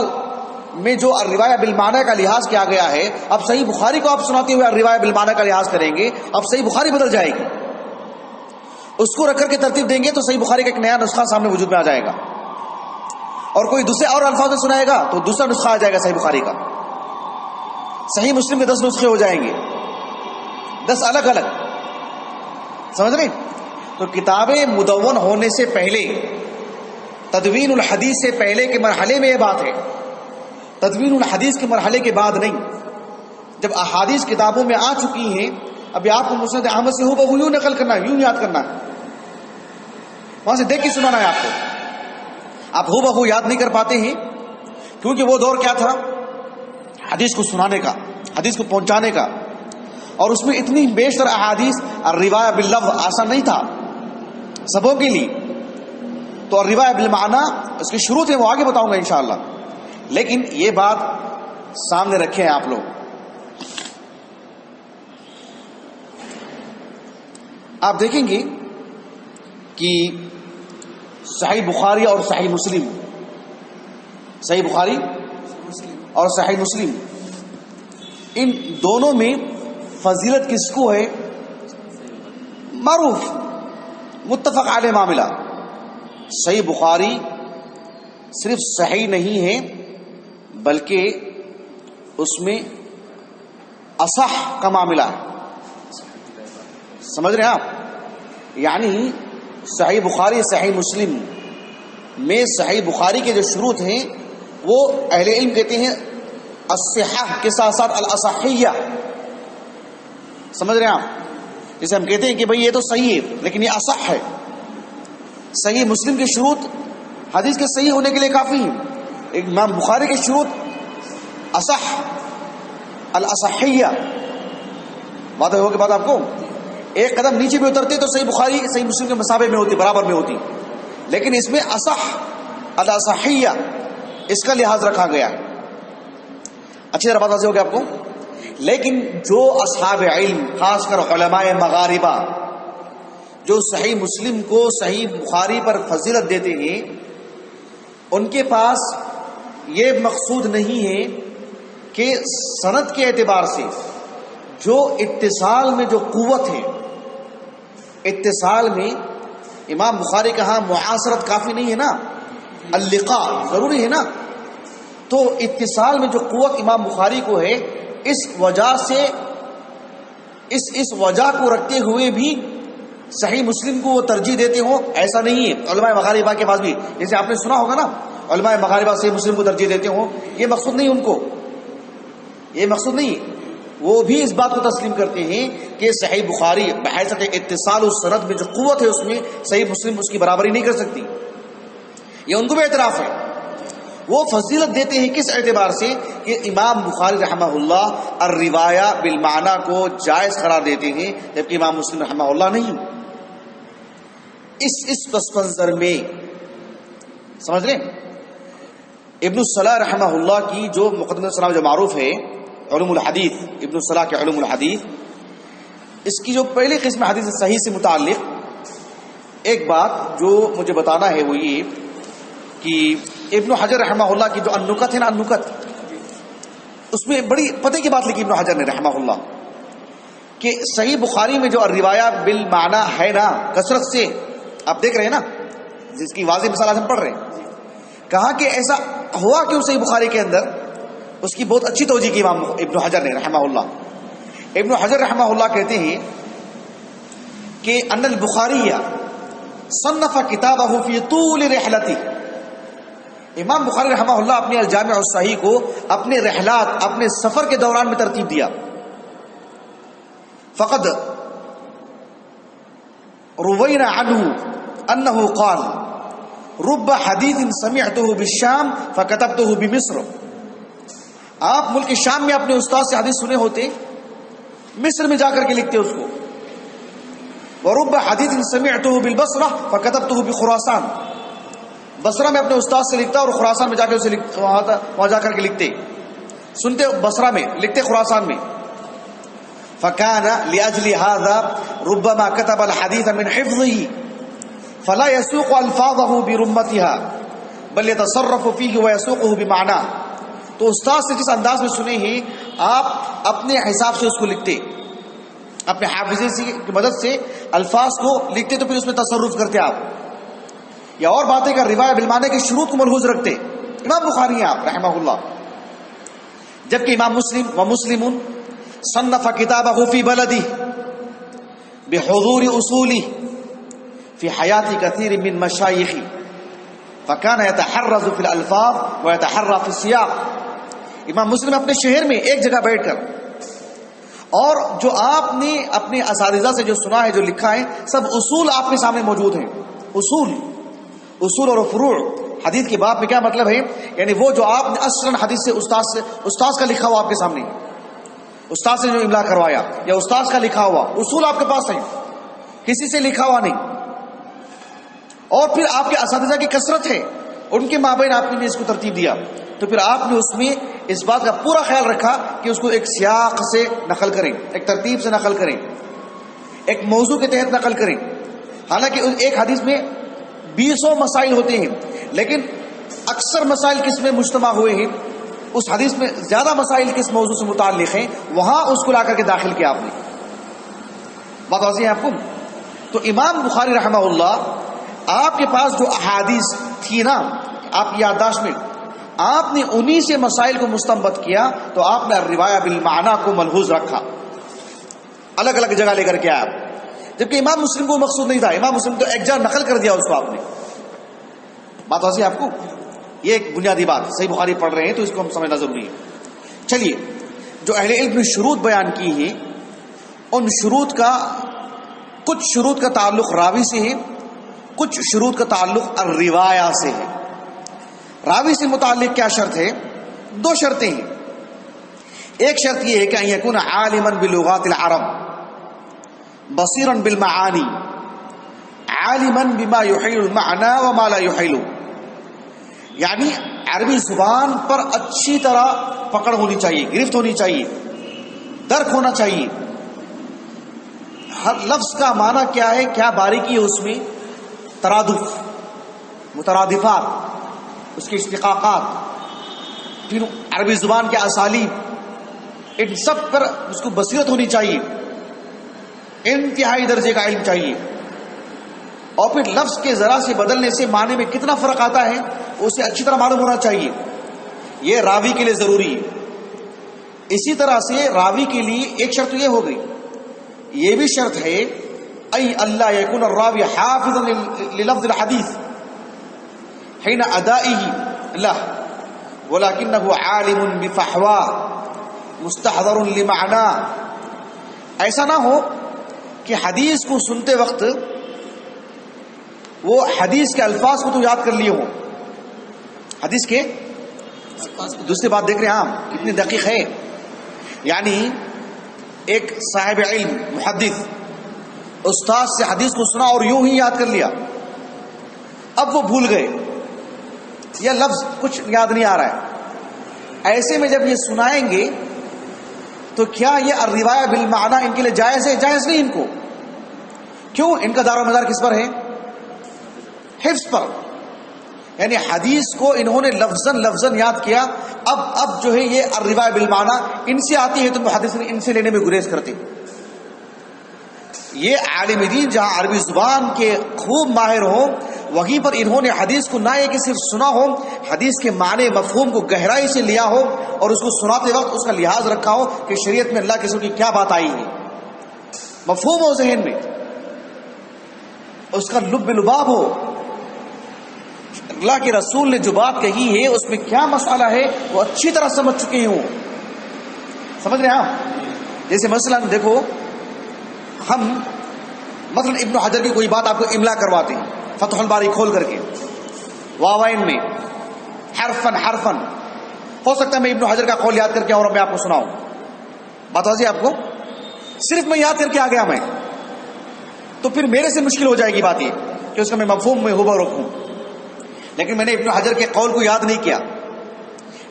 میں جو الروایہ بالمعنی کا لحاظ کیا گیا ہے، اب صحیح بخاری کو آپ سناتے ہوئے الروایہ بالمعنی کا لحاظ کریں گے، اب صحیح بخاری بدل جائے گی. اس کو رکھ کر کے ترتیب دیں گے تو صحیح بخاری کا ایک نیا نسخہ سامنے وجود میں آ جائے گا، اور کوئی دوسرے اور الفاظ میں سنائے گا تو دوسرا نسخہ آ جائے گا صحیح بخاری کا. صحیح مسلم کے 10 نسخے ہو جائیں گے، 10 الگ الگ، سمجھ رہے؟ تو کتابیں مدون ہونے سے پہلے، تدوین الحدیث سے پہلے کے مرحلے میں یہ بات ہے، تدوین الحدیث کے مرحلے کے بعد نہیں. جب احادیث کتابوں میں آ چکی ہیں، ابھی آپ کو مسند احمد سے ہو بہو یوں نقل کرنا ہے، یوں یاد کرنا ہے، وہاں سے دیکھ کے سنانا ہے آپ کو. آپ ہو بہو یاد نہیں کر پاتے ہیں کیونکہ وہ دور کیا تھا، حدیث کو سنانے کا، حدیث کو پہنچانے کا، اور اس میں اتنی بیشتر احادیث الروایہ باللفظ آسان نہیں تھا سبوں کے لیے. تو الروایہ بالمعنی اس کی شروع ہے، وہ آگے بتاؤں گا انشاءاللہ، لیکن یہ بات سامنے رکھے ہیں آپ لوگ. آپ دیکھیں گے کہ صحیح بخاری اور صحیح مسلم، صحیح بخاری اور صحیح مسلم، ان دونوں میں فضیلت کس کو ہے؟ معروف متفق علیہ معاملہ. صحیح بخاری صرف صحیح نہیں ہے بلکہ اس میں اصح کا معاملہ ہے. سمجھ رہے ہیں آپ؟ یعنی صحیح بخاری صحیح مسلم میں صحیح بخاری کے جو شروط ہیں وہ اہل علم کہتے ہیں الصحہ کے ساتھ ساتھ الاصحیہ. سمجھ رہے ہیں آپ؟ جیسے ہم کہتے ہیں کہ بھئی یہ تو صحیح ہے لیکن یہ اصح ہے. صحیح مسلم کی شروط حدیث کے صحیح ہونے کے لیے کافی ہیں. امام بخاری کے شروط اصح الاصحیہ. بات ہوگی بات آپ کو ایک قدم نیچے بھی اترتے تو صحیح بخاری صحیح مسلم کے مسابقے میں ہوتی، برابر میں ہوتی، لیکن اس میں اصح الاصحیہ اس کا لحاظ رکھا گیا. اچھی طرح بات واضح ہوگی آپ کو. لیکن جو اصحاب علم خاص کر علماء مغاربہ جو صحیح مسلم کو صحیح بخاری پر فضیلت دیتے ہیں، ان کے پاس یہ مقصود نہیں ہے کہ سند کے اعتبار سے جو اتصال میں جو قوت ہے، اتصال میں امام بخاری کا ہاں معاصرت کافی نہیں ہے نا، اللقاء ضروری ہے نا. تو اتصال میں جو قوت امام بخاری کو ہے، اس وجہ سے اس وجہ کو رکھتے ہوئے بھی صحیح مسلم کو وہ ترجیح دیتے ہوں، ایسا نہیں ہے. علماء مغاربہ کے پاس بھی، جیسے آپ نے سنا ہوگا نا، علماء مغاربہ صحیح مسلم کو ترجیح دیتے ہوں، یہ مقصود نہیں ان کو، یہ مقصود نہیں. وہ بھی اس بات کو تسلیم کرتے ہیں کہ صحیح بخاری بحیثیت اتصال السند میں جو قوت ہے اس میں صحیح مسلم اس کی برابری نہیں کر سکتی، یہ ان کو بھی اعتراف ہے. وہ فضیلت دیتے ہیں کس اعتبار سے کہ امام بخاری رحمہ اللہ الروایہ بالمعنی کو جائز قرار دیتے ہیں، جبکہ امام مسلم رحمہ اللہ نہیں. اس پس منظر میں سمجھ لیں، ابن الصلاح رحمہ اللہ کی جو مقدمہ السلام جو معروف ہے علوم الحدیث، ابن الصلاح کے علوم الحدیث، اس کی جو پہلی قسم حدیث صحیح سے متعلق ایک بات جو مجھے بتانا ہے وہ یہ کہ ابن حجر رحمہ اللہ کی جو النکت ہے نا، النکت، اس میں بڑی پتہ کی بات لکھی ابن حجر نے رحمہ اللہ کہ صحیح بخاری میں جو الروایہ بالمعنی ہے نا، کثرت سے آپ دیکھ رہے ہیں نا، جس کی واضح مثال آج ہم پڑھ رہے ہیں، کہا کہ ایسا ہوا کیوں صحیح بخاری کے اندر، اس کی بہت اچھی توجہ کی امام ابن حجر نے رحمہ اللہ. ابن حجر رحمہ اللہ کہتے ہیں کہ ان البخاری صنف کتابہ فی طول رحلتہ، امام بخاری رحمہ اللہ اپنے الجامع الصحیح کو اپنے رحلات، اپنے سفر کے دوران میں ترتیب دیا. فقد روینا عنہ انہ قال رب حدیث سمعتہ بالشام فکتبتہ بمصر، آپ ملک شام میں اپنے استاد سے حدیث سنے ہوتے، مصر میں جا کر کے لکھتے اس کو. ورب حدیث سمعتہ بالبصرہ فکتبتہ بخراسان، بصرہ میں اپنے استاد سے لکھتا اور خراسان میں جا کے اسے وہاں جا کر کے لکھتے، سنتے بصرہ میں، لکھتے خراسان میں. فكان لأجل هذا ربما كتب الحديث من حفظه فلا يسوق الفاظه برمتها بل يتصرف فيه ويسوقه بمعناه. تو استاد سے جس انداز میں سنے ہیں آپ اپنے حساب سے اس کو لکھتے، اپنے حافظے کی مدد سے الفاظ کو لکھتے، تو پھر اس میں تصرف کرتے آپ، یا اور باتیں کا روایہ بالمعنی کی شروط کو ملحوظ رکھتے. امام بخاری ہیں آپ رحمہ اللہ. جبکہ امام مسلم و مسلم صنف کتابہ فی بلدہ بحضور اصولہ فی حیات کثیر من مشایخ فکان یتحرز فی الالفاظ ویتحرى فی السیاق. امام مسلم اپنے شہر میں ایک جگہ بیٹھ کر، اور جو آپ نے اپنے اساتذہ سے جو سنا ہے، جو لکھا ہے، سب اصول آپ کے سامنے موجود ہیں. اصول اور فروع حدیث کے باب میں کیا مطلب ہے، یعنی وہ جو آپ نے اصلاً حدیث سے استاد کا لکھا ہوا آپ کے سامنے، استاد سے جو املا کروایا یا استاد کا لکھا ہوا اصول آپ کے پاس ہے، کسی سے لکھا ہوا نہیں. اور پھر آپ کے اساتذہ کی کثرت ہے، ان کے مابین آپ نے اس کو ترتیب دیا، تو پھر آپ نے اس میں اس بات کا پورا خیال رکھا کہ اس کو ایک سیاق سے نقل کریں، ایک ترتیب سے نقل کریں، ایک موضوع کے تحت نقل کریں. حالانکہ ایک حدیث میں 20 مسائل ہوتے ہیں، لیکن اکثر مسائل کس میں مجتمع ہوئے ہیں، اس حدیث میں زیادہ مسائل کس موضوع سے متعلق ہیں، وہاں اس کو لا کر کے داخل کیا آپ نے. بات واضح ہے آپ کو. تو امام بخاری رحمہ اللہ، آپ کے پاس جو احادیث تھی نا آپ کی یادداشت میں، آپ نے انہی سے مسائل کو مستنبط کیا، تو آپ نے روایہ بالمعنی کو ملحوظ رکھا، الگ الگ جگہ لے کر کے آیا. جبکہ امام مسلم کو مقصود نہیں تھا، امام مسلم تو ایک جگہ نقل کر دیا اس کو آپ نے. بات واضح ہے آپ کو. یہ ایک بنیادی بات، صحیح بخاری پڑھ رہے ہیں تو اس کو ہم سمجھنا ضروری ہے. چلیے، جو اہل علم نے شروط بیان کی ہیں، ان شروط کا کچھ شروط کا تعلق راوی سے ہے، کچھ شروط کا تعلق الروایہ سے ہے. راوی سے متعلق کیا شرط ہے؟ 2 شرطیں ہیں. ایک شرط یہ ہے کہ ان یکون عالما بلغات العرب بصیرا بالمعانی عالما بما یحیل المعنى وما لا یحیل، یعنی عربی زبان پر اچھی طرح پکڑ ہونی چاہیے، گرفت ہونی چاہیے، درک ہونا چاہیے. ہر لفظ کا معنی کیا ہے، کیا باریکی ہے اس میں، ترادف، مترادفات، اس کے اشتقاقات، پھر عربی زبان کے اسالیب، ان سب پر اس کو بصیرت ہونی چاہیے، انتہائی درجے کا علم چاہیے. اور پھر لفظ کے ذرا سے بدلنے سے معنی میں کتنا فرق آتا ہے اسے اچھی طرح معلوم ہونا چاہیے. یہ راوی کے لیے ضروری ہے. اسی طرح سے راوی کے لیے ایک شرط یہ ہو گئی, یہ بھی شرط ہے ای اللہ یکون الراوی حافظا للفظ الحدیث حین ادائه له ولكنه عالم بفحواه مستحضر لمعناه. ایسا نہ ہو کہ حدیث کو سنتے وقت وہ حدیث کے الفاظ کو تو یاد کر لیے ہوں, حدیث کے دوسری بات دیکھ رہے ہیں آپ کتنی دقیق ہے. یعنی ایک صاحب علم محدث استاد سے حدیث کو سنا اور یوں ہی یاد کر لیا, اب وہ بھول گئے یا لفظ کچھ یاد نہیں آ رہا ہے. ایسے میں جب یہ سنائیں گے تو کیا یہ الروایہ بالمعنی ان کے لیے جائز ہے؟ جائز نہیں ان کو. کیوں؟ ان کا دار و مدار کس پر ہے؟ حفظ پر. یعنی حدیث کو انہوں نے لفظاً یاد کیا. اب جو ہے یہ الروایہ بالمعنی ان سے آتی ہے تو محدث ان سے لینے میں گریز کرتے. یہ عالم دین جہاں عربی زبان کے خوب ماہر ہوں وہیں پر انہوں نے حدیث کو نہ یہ کہ صرف سنا ہو, حدیث کے معنی مفہوم کو گہرائی سے لیا ہو اور اس کو سناتے وقت اس کا لحاظ رکھا ہو کہ شریعت میں اللہ کے رسول کی کیا بات آئی ہے, مفہوم ہو ذہن میں, اس کا لب لباب ہو. اللہ کے رسول نے جو بات کہی ہے اس میں کیا مسئلہ ہے وہ اچھی طرح سمجھ چکے ہوں. سمجھ رہے ہیں آپ؟ جیسے مثلا دیکھو, ہم مثلا ابن حجر کی کوئی بات آپ کو املا کرواتے ہیں فتح الباری کھول کر کے واوائن میں حرفن. ہو سکتا ہے میں ابن حجر کا قول یاد کر کے اور میں آپ کو سناؤں, بات واضح آپ کو, صرف میں یاد کر کے آ گیا میں تو پھر میرے سے مشکل ہو جائے گی بات یہ کہ اس کا میں مفہوم میں ہو رکھوں. لیکن میں نے ابن حجر کے قول کو یاد نہیں کیا,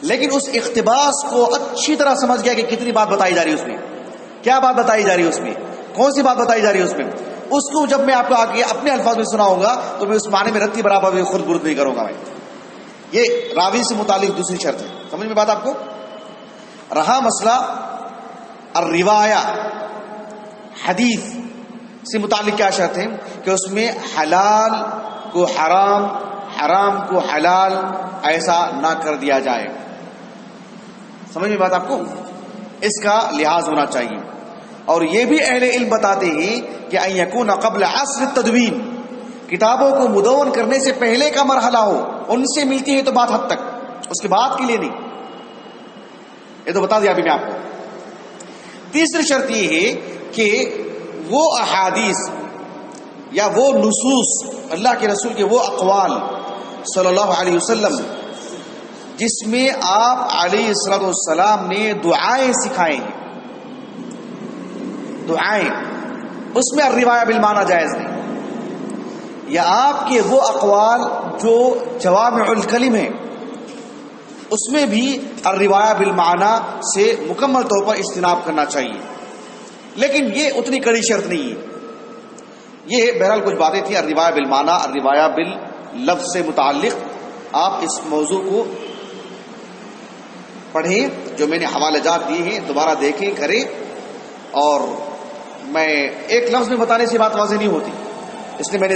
لیکن اس اقتباس کو اچھی طرح سمجھ گیا کہ کتنی بات بتائی جا رہی ہے اس میں, کیا بات بتائی جا رہی ہے اس میں, کون سی بات بتائی جا رہی ہے اس میں. اس کو جب میں آپ کو آگے اپنے الفاظ میں سناؤں گا تو میں اس معنی میں رتی برابر بھی خود برد نہیں کروں گا. میں یہ راوی سے متعلق دوسری شرط ہے. سمجھ میں بات آپ کو؟ رہا مسئلہ الروایہ, حدیث سے متعلق کیا شرط ہے کہ اس میں حلال کو حرام, حرام کو حلال ایسا نہ کر دیا جائے. سمجھ میں بات آپ کو؟ اس کا لحاظ ہونا چاہیے. اور یہ بھی اہل علم بتاتے ہیں کہ ان یکون قبل عصر التدوین, کتابوں کو مدون کرنے سے پہلے کا مرحلہ ہو, ان سے ملتی ہے تو بات حد تک, اس کے بعد کے لیے نہیں. یہ تو بتا دیا ابھی میں آپ کو. تیسری شرط یہ ہے کہ وہ احادیث یا وہ نصوص, اللہ کے رسول کے وہ اقوال صلی اللہ علیہ وسلم جس میں آپ علیہ الصلوۃ والسلام نے دعائیں سکھائے ہیں, دعائیں, اس میں الروایہ بالمعنی جائز نہیں. یا آپ کے وہ اقوال جو جوامع الکلم ہیں اس میں بھی الروایہ بالمعنی سے مکمل طور پر اجتناب کرنا چاہیے. لیکن یہ اتنی کڑی شرط نہیں ہے. یہ بہرحال کچھ باتیں تھیں الروایہ بالمعنی, الروایہ باللفظ سے متعلق. آپ اس موضوع کو پڑھیں, جو میں نے حوالے جات دیے ہیں دوبارہ دیکھیں کریں. اور میں ایک لفظ میں بتانے سے بات واضح نہیں ہوتی, اس لیے میں نے